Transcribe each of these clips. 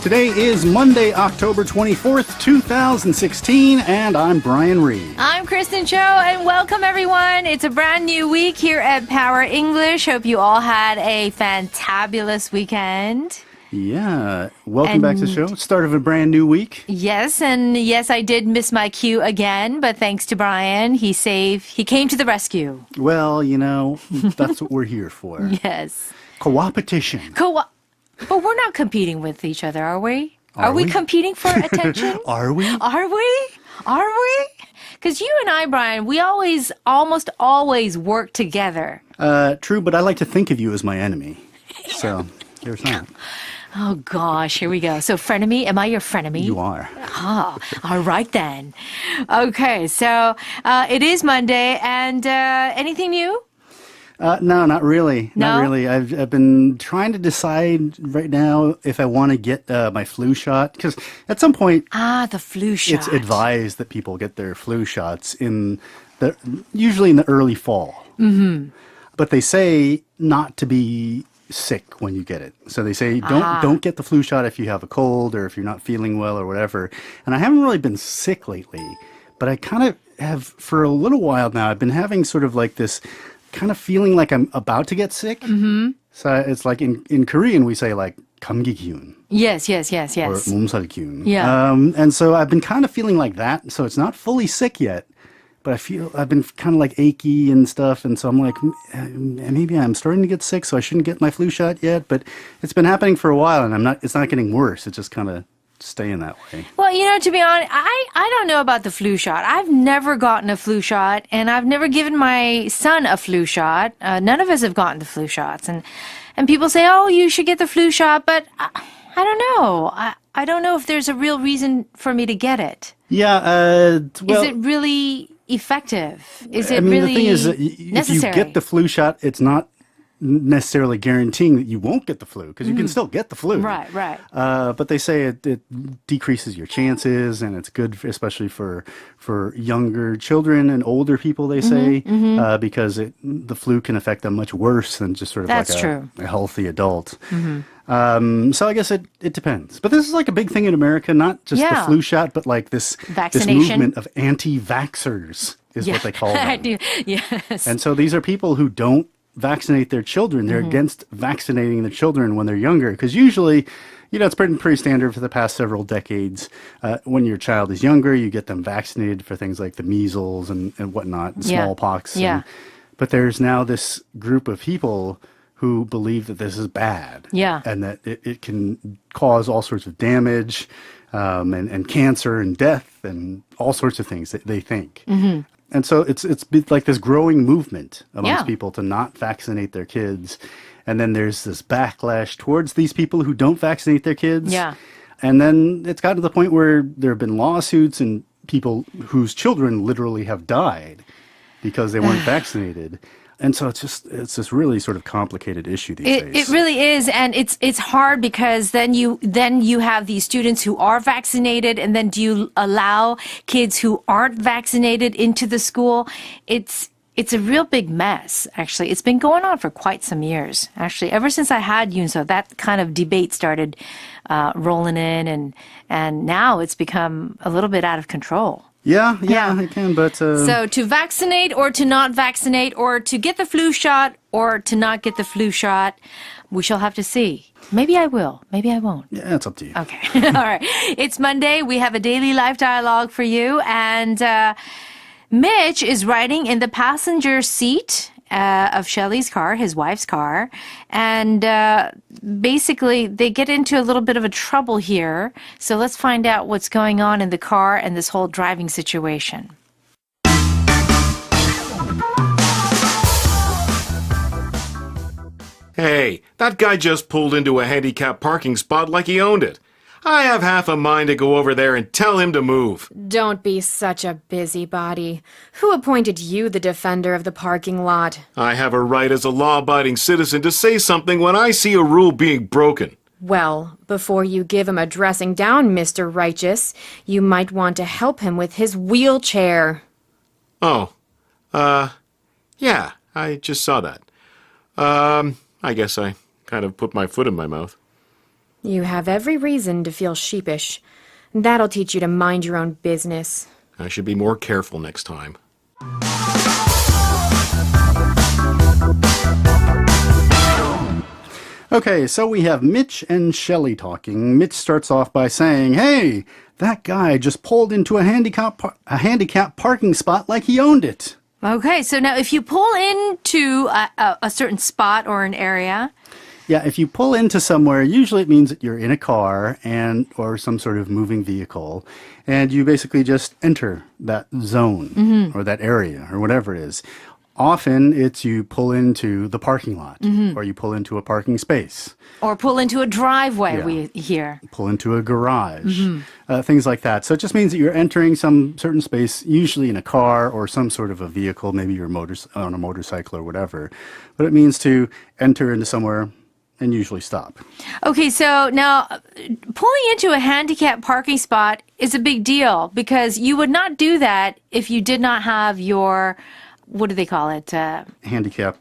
Today is Monday, October 24th, 2016, and I'm Brian Reed. I'm Kristen Cho, and welcome everyone. It's a brand new week here at Power English. Hope you all had a fantabulous weekend. Yeah, welcome back to the show. Start of a brand new week. Yes, and yes, I did miss my cue again, but thanks to Brian, he came to the rescue. Well, you know, that's what we're here for. Yes. Co-opetition. But we're not competing with each other, are we? Are we? Competing for attention? Are we? Are we? Because you and I, Brian, we almost always work together. True, but I like to think of you as my enemy. So, there's that. Oh, gosh, here we go. So, frenemy, am I your frenemy? You are. Ah, all right then. Okay, so it is Monday, and anything new? No, not really. No? Not really. I've been trying to decide right now if I want to get my flu shot, because at some point... the flu shot. It's advised that people get their flu shots usually in the early fall. Mm-hmm. But they say not to be sick when you get it. So they say don't get the flu shot if you have a cold or if you're not feeling well or whatever. And I haven't really been sick lately, but I kind of have for a little while now. I've been having sort of like this kind of feeling like I'm about to get sick. Mm-hmm. So it's like in Korean we say like 감기 기운. Yes. Or 몸살 기운. Yeah. And so I've been kind of feeling like that. So it's not fully sick yet, but I feel I've been kind of like achy and stuff. And so I'm like, maybe I'm starting to get sick, so I shouldn't get my flu shot yet. But it's been happening for a while, and it's not getting worse. It's just kind of staying that way. Well, you know, to be honest, I don't know about the flu shot. I've never gotten a flu shot, and I've never given my son a flu shot. None of us have gotten the flu shots. And people say, oh, you should get the flu shot, but I don't know. I don't know if there's a real reason for me to get it. Yeah, well... Is it really effective? Is it really really the thing is that necessary? if you get the flu shot, it's not necessarily guaranteeing that you won't get the flu, because you can still get the flu. Right. But they say it decreases your chances, and it's good, especially for younger children and older people, they say, because the flu can affect them much worse than just sort of a healthy adult. So I guess it depends. But this is like a big thing in America, not just the flu shot, but like this movement of anti-vaxxers is what they call them. I do, yes. And so these are people who don't vaccinate their children. They're against vaccinating their children when they're younger, because usually, you know, it's been pretty standard for the past several decades. When your child is younger, you get them vaccinated for things like the measles and whatnot, and smallpox. Yeah. But there's now this group of people who believe that this is bad. Yeah. And that it can cause all sorts of damage and cancer and death and all sorts of things that they think. Mm-hmm. And so it's like this growing movement amongst people to not vaccinate their kids. And then there's this backlash towards these people who don't vaccinate their kids. Yeah. And then it's gotten to the point where there have been lawsuits and people whose children literally have died because they weren't vaccinated. And so it's this really sort of complicated issue these days. It really is, and it's hard because then you have these students who are vaccinated, and then do you allow kids who aren't vaccinated into the school? It's a real big mess, actually. It's been going on for quite some years, actually. Ever since I had Yunso, that kind of debate started rolling in, and now it's become a little bit out of control. Yeah, it can, but... So to vaccinate or to not vaccinate, or to get the flu shot or to not get the flu shot, we shall have to see. Maybe I will. Maybe I won't. Yeah, it's up to you. Okay. All right. It's Monday. We have a daily life dialogue for you. And Mitch is riding in the passenger seat of Shelley's car, his wife's car. And basically, they get into a little bit of a trouble here. So let's find out what's going on in the car and this whole driving situation. Hey, that guy just pulled into a handicapped parking spot like he owned it. I have half a mind to go over there and tell him to move. Don't be such a busybody. Who appointed you the defender of the parking lot? I have a right as a law-abiding citizen to say something when I see a rule being broken. Well, before you give him a dressing down, Mr. Righteous, you might want to help him with his wheelchair. Oh, yeah, I just saw that. I guess I kind of put my foot in my mouth. You have every reason to feel sheepish. That'll teach you to mind your own business. I should be more careful next time. Okay, so we have Mitch and Shelley talking. Mitch starts off by saying, "Hey, that guy just pulled into a handicap parking spot like he owned it." Okay, so now if you pull into a certain spot or an area... Yeah, if you pull into somewhere, usually it means that you're in a car or some sort of moving vehicle, and you basically just enter that zone or that area or whatever it is. Often it's you pull into the parking lot or you pull into a parking space. Or pull into a driveway, we hear. Pull into a garage, things like that. So it just means that you're entering some certain space, usually in a car or some sort of a vehicle, maybe you're on a motorcycle or whatever. But it means to enter into somewhere and usually stop. Okay, so now pulling into a handicapped parking spot is a big deal because you would not do that if you did not have your... What do they call it? Handicap,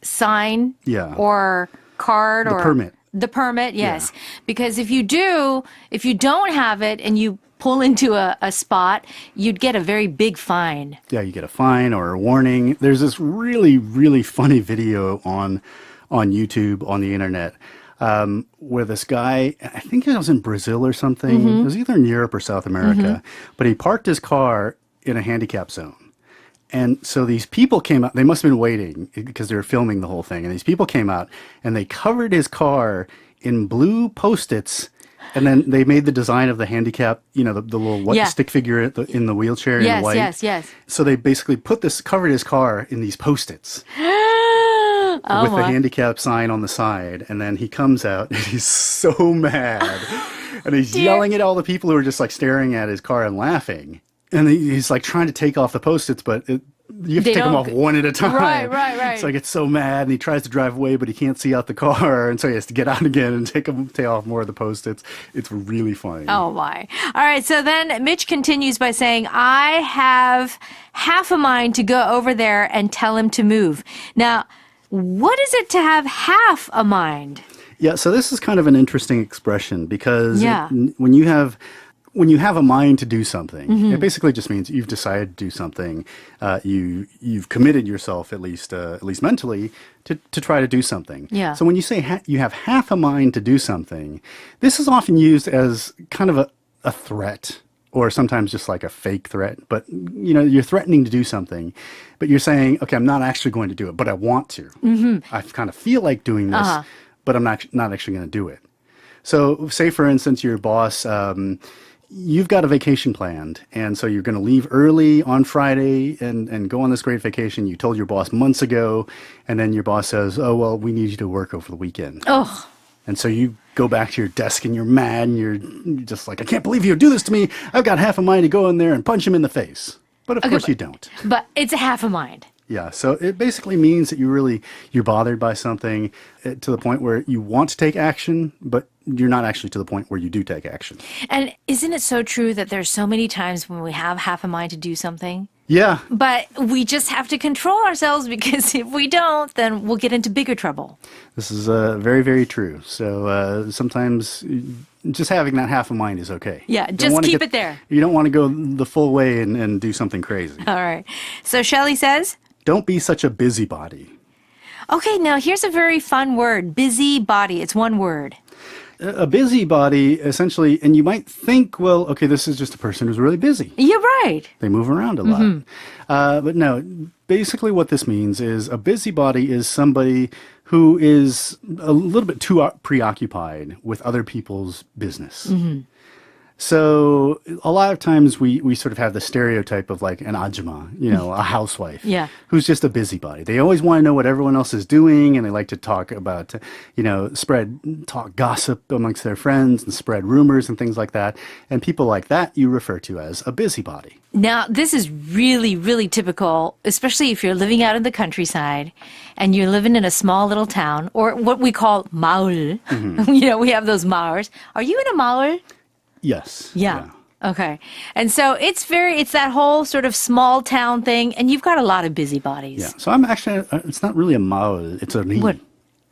sign? Yeah. Or card? The permit. The permit, yes. Yeah. Because if you don't have it and you pull into a spot, you'd get a very big fine. Yeah, you get a fine or a warning. There's this really, really funny video on YouTube, on the internet, where this guy, I think it was in Brazil or something. It was either in Europe or South America, but he parked his car in a handicap zone. And so these people came out, they must have been waiting because they were filming the whole thing. And these people came out and they covered his car in blue Post-its. And then they made the design of the handicap, the little white stick figure in the wheelchair in white. Yes. So they basically covered his car in these Post-its. With the handicap sign on the side. And then he comes out and he's so mad. And he's yelling at all the people who are just like staring at his car and laughing. And he's like trying to take off the Post-its, but you have to take them off one at a time. Right. So he gets so mad and he tries to drive away, but he can't see out the car. And so he has to get out again and take off more of the Post-its. It's really funny. Oh, my. All right. So then Mitch continues by saying, I have half a mind to go over there and tell him to move. Now, what is it to have half a mind? Yeah. So this is kind of an interesting expression because when you have a mind to do something, it basically just means you've decided to do something. You've committed yourself, at least mentally, to try to do something. Yeah. So when you say you have half a mind to do something, this is often used as kind of a threat, or sometimes just like a fake threat. But you're threatening to do something, but you're saying, okay, I'm not actually going to do it, but I want to. I kind of feel like doing this, but I'm not actually going to do it. So say, for instance, your boss. You've got a vacation planned, and so you're going to leave early on Friday and go on this great vacation. You told your boss months ago, and then your boss says, oh, well, we need you to work over the weekend. Oh. And so you go back to your desk, and you're mad, and you're just like, I can't believe you do this to me. I've got half a mind to go in there and punch him in the face. But of course you don't. But it's a half a mind. Yeah, so it basically means that you're bothered by something to the point where you want to take action, but you're not actually to the point where you do take action. And isn't it so true that there's so many times when we have half a mind to do something? Yeah. But we just have to control ourselves because if we don't, then we'll get into bigger trouble. This is very, very true. So sometimes just having that half a mind is okay. Yeah, just keep it there. You don't want to go the full way and do something crazy. All right. So Shelley says? Don't be such a busybody. Okay, now here's a very fun word, busybody. It's one word. A busybody, essentially, and you might think, well, okay, this is just a person who's really busy. You're right. They move around a lot. But no, basically what this means is a busybody is somebody who is a little bit too preoccupied with other people's business. So a lot of times we sort of have the stereotype of like an ajumma, a housewife, who's just a busybody. They always want to know what everyone else is doing, and they like to talk about, talk gossip amongst their friends and spread rumors and things like that. And people like that you refer to as a busybody. Now, this is really, really typical, especially if you're living out in the countryside and you're living in a small little town, or what we call maul. We have those maurs. Are you in a maul? Yes. Yeah. Okay. And so it's that whole sort of small town thing, and you've got a lot of busybodies. Yeah. So I'm actually, it's not really a maul, it's a ri. What?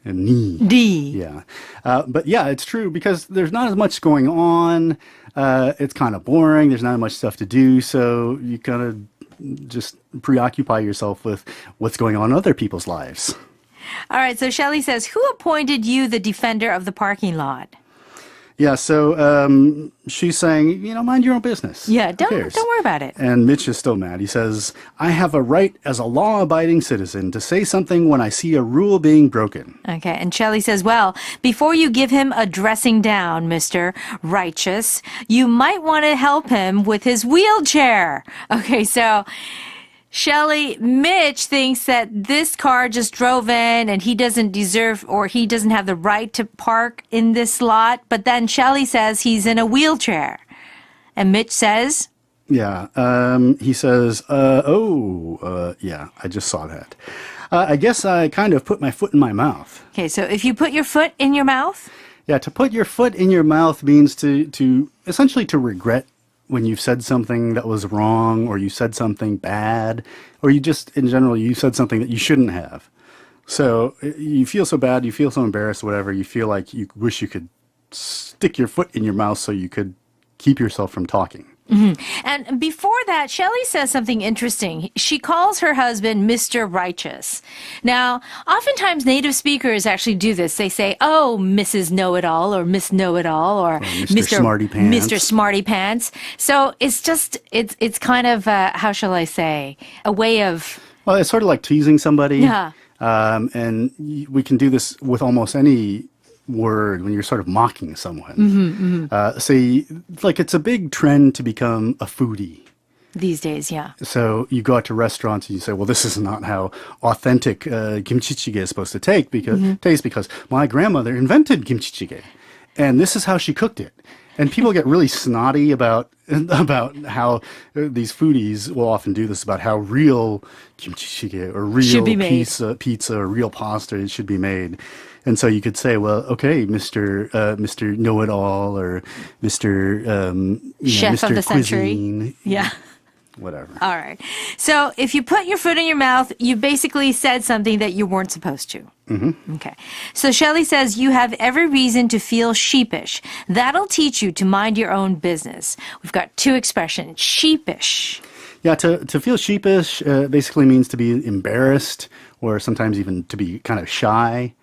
And ni. D. Yeah. But yeah, it's true because there's not as much going on. It's kind of boring. There's not much stuff to do. So you kind of just preoccupy yourself with what's going on in other people's lives. All right. So Shelley says, who appointed you the defender of the parking lot? Yeah, so she's saying, mind your own business. Yeah, don't worry about it. And Mitch is still mad. He says, I have a right as a law-abiding citizen to say something when I see a rule being broken. Okay, and Shelley says, well, before you give him a dressing down, Mr. Righteous, you might want to help him with his wheelchair. Okay, so Shelley, Mitch thinks that this car just drove in and he doesn't deserve or he doesn't have the right to park in this lot. But then Shelley says he's in a wheelchair. And Mitch says? Yeah, he says, yeah, I just saw that. I guess I kind of put my foot in my mouth. Okay, so if you put your foot in your mouth? Yeah, to put your foot in your mouth means to essentially to regret when you've said something that was wrong or you said something bad or you just, in general, you said something that you shouldn't have. So you feel so bad, you feel so embarrassed, whatever, you feel like you wish you could stick your foot in your mouth so you could keep yourself from talking. Mm-hmm. And before that, Shelley says something interesting. She calls her husband Mr. Righteous. Now, oftentimes native speakers actually do this. They say, oh, Mrs. Know-it-all or Miss Know-it-all or Mr. Smarty Pants. Mr. Smarty Pants. So it's just, it's kind of, how shall I say, a way of... Well, it's sort of like teasing somebody. Yeah. And we can do this with almost any word when you're sort of mocking someone. Say, like, it's a big trend to become a foodie these days. Yeah. So you go out to restaurants and you say, well, this is not how authentic kimchi jjigae is supposed to taste because my grandmother invented kimchi jjigae and this is how she cooked it. And people get really snotty about how these foodies will often do this, about how real kimchi jjigae or real pizza or real pasta should be made. And so you could say, well, okay, Mr. Know-it-all or Mr. Chef Mr. of the Cuisine. century. Yeah. Whatever. All right. So if you put your foot in your mouth, you basically said something that you weren't supposed to. Mm-hmm. Okay. So Shelley says you have every reason to feel sheepish. That'll teach you to mind your own business. We've got two expressions. Sheepish. Yeah, to feel sheepish basically means to be embarrassed or sometimes even to be kind of shy.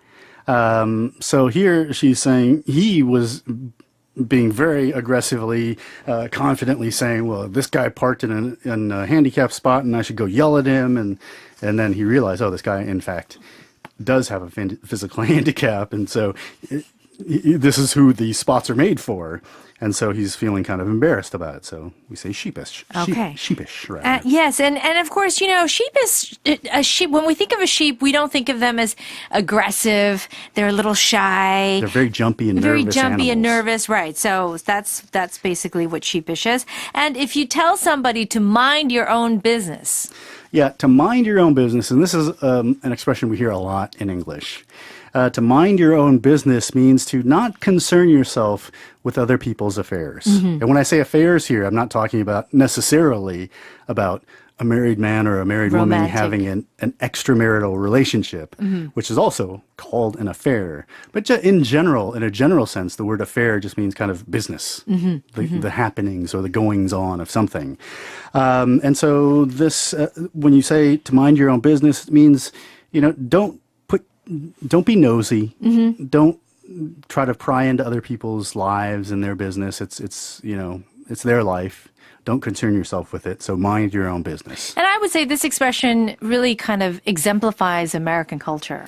So here she's saying he was being very aggressively, confidently saying, well, this guy parked in a handicapped spot and I should go yell at him. And then he realized, oh, this guy, in fact, does have a physical handicap. And so this is who the spots are made for. And so he's feeling kind of embarrassed about it. So we say sheepish. Okay. Sheepish, right? Yes. And of course, sheep, when we think of a sheep, we don't think of them as aggressive. They're a little shy. They're very jumpy and nervous animals. Right. So that's basically what sheepish is. And if you tell somebody to mind your own business. Yeah, to mind your own business. And this is an expression we hear a lot in English. To mind your own business means to not concern yourself with other people's affairs. Mm-hmm. And when I say affairs here, I'm not talking about necessarily about a married man or a married woman having an extramarital relationship, which is also called an affair. But in general, in a general sense, the word affair just means kind of business, the happenings or the goings on of something. And so this, when you say to mind your own business, it means, don't be nosy. Mm-hmm. Don't try to pry into other people's lives and their business. It's their life. Don't concern yourself with it. So mind your own business. And I would say this expression really kind of exemplifies American culture.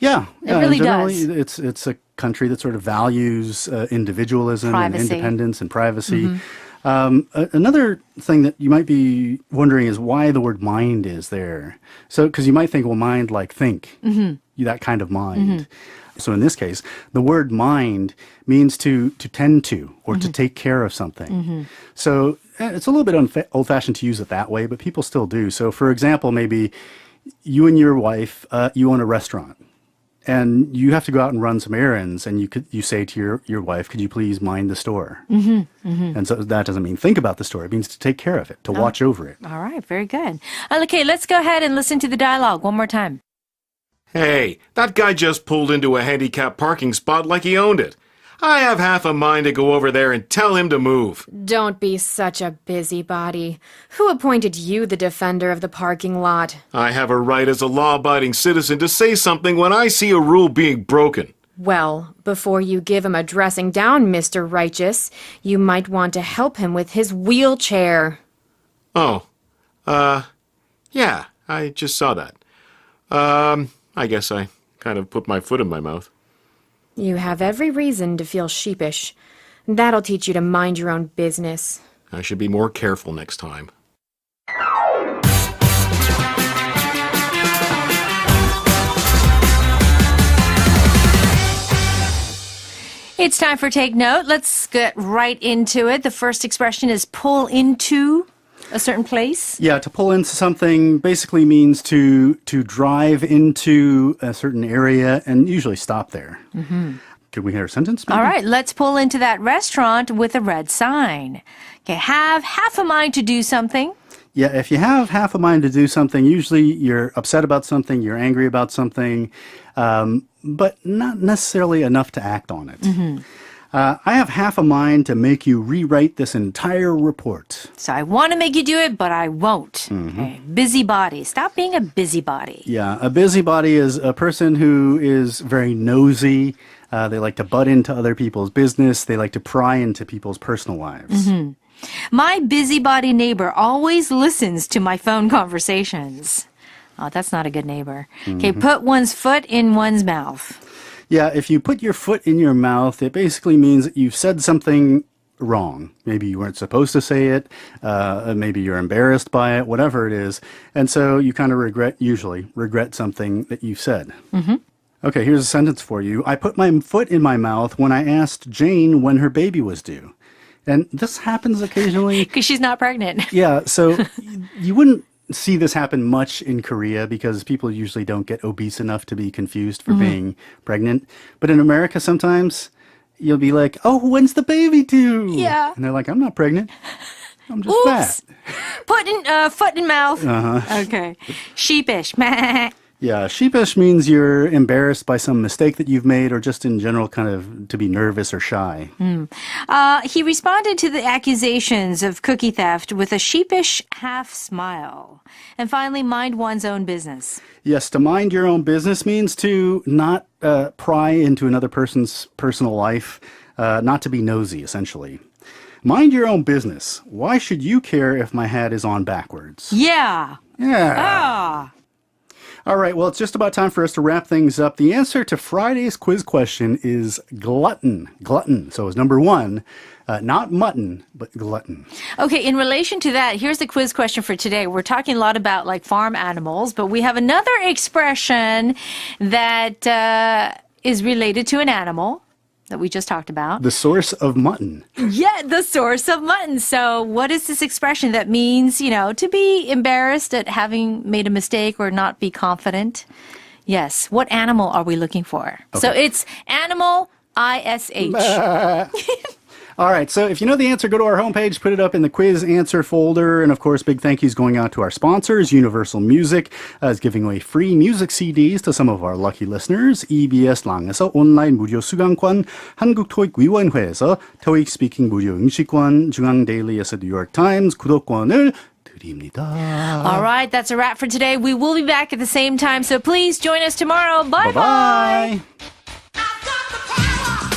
Yeah, it really does. It's a country that sort of values individualism and independence and privacy. Mm-hmm. Another thing that you might be wondering is why the word mind is there. So, because you might think, well, mind like think, that kind of mind. Mm-hmm. So in this case, the word mind means to tend to or to take care of something. Mm-hmm. So it's a little bit old-fashioned to use it that way, but people still do. So for example, maybe you and your wife, you own a restaurant. And you have to go out and run some errands, and you say to your wife, could you please mind the store? Mm-hmm, mm-hmm. And so that doesn't mean think about the store. It means to take care of it, to watch over it. All right, very good. Okay, let's go ahead and listen to the dialogue one more time. Hey, that guy just pulled into a handicapped parking spot like he owned it. I have half a mind to go over there and tell him to move. Don't be such a busybody. Who appointed you the defender of the parking lot? I have a right as a law-abiding citizen to say something when I see a rule being broken. Well, before you give him a dressing down, Mr. Righteous, you might want to help him with his wheelchair. Oh, yeah, I just saw that. I guess I kind of put my foot in my mouth. You have every reason to feel sheepish. That'll teach you to mind your own business. I should be more careful next time. It's time for Take Note. Let's get right into it. The first expression is pull into a certain place. Yeah, to pull into something basically means to drive into a certain area and usually stop there. Mm-hmm. Could we hear a sentence? Maybe? All right, let's pull into that restaurant with a red sign. Okay, have half a mind to do something. Yeah, if you have half a mind to do something, usually you're upset about something, you're angry about something, but not necessarily enough to act on it. Mm-hmm. I have half a mind to make you rewrite this entire report. So I want to make you do it, but I won't. Mm-hmm. Okay. Busybody. Stop being a busybody. Yeah, a busybody is a person who is very nosy. They like to butt into other people's business. They like to pry into people's personal lives. Mm-hmm. My busybody neighbor always listens to my phone conversations. Oh, that's not a good neighbor. Mm-hmm. Okay, put one's foot in one's mouth. Yeah, if you put your foot in your mouth, it basically means that you've said something wrong. Maybe you weren't supposed to say it. Maybe you're embarrassed by it, whatever it is. And so you kind of usually regret something that you said. Mm-hmm. Okay, here's a sentence for you. I put my foot in my mouth when I asked Jane when her baby was due. And this happens occasionally. Because she's not pregnant. Yeah, so you wouldn't see this happen much in Korea because people usually don't get obese enough to be confused for being pregnant. But in America, sometimes you'll be like, oh, when's the baby due? Yeah. And they're like, I'm not pregnant. I'm just Oops. fat. Foot in mouth. Uh-huh. Okay. Sheepish. Yeah, sheepish means you're embarrassed by some mistake that you've made or just in general kind of to be nervous or shy. He responded to the accusations of cookie theft with a sheepish half smile. And finally, mind one's own business. Yes, to mind your own business means to not pry into another person's personal life, not to be nosy, essentially. Mind your own business. Why should you care if my hat is on backwards? Yeah. Yeah. Ah. All right, well, it's just about time for us to wrap things up. The answer to Friday's quiz question is glutton. Glutton. So it's number one, not mutton, but glutton. Okay, in relation to that, here's the quiz question for today. We're talking a lot about like farm animals, but we have another expression that is related to an animal that we just talked about. The source of mutton. Yeah, the source of mutton. So what is this expression that means, you know, to be embarrassed at having made a mistake or not be confident? Yes. What animal are we looking for? Okay. So it's animal, ISH. All right, so if you know the answer, go to our homepage, put it up in the quiz answer folder. And of course, big thank yous going out to our sponsors. Universal Music is giving away free music CDs to some of our lucky listeners. EBS 랑에서 온라인 무료 수강권, 한국토익위원회에서 토익 스피킹 무료 응시권, 중앙데일리에서 뉴욕 타임스 구독권을 드립니다. All right, that's a wrap for today. We will be back at the same time, so please join us tomorrow. Bye-bye. Bye-bye.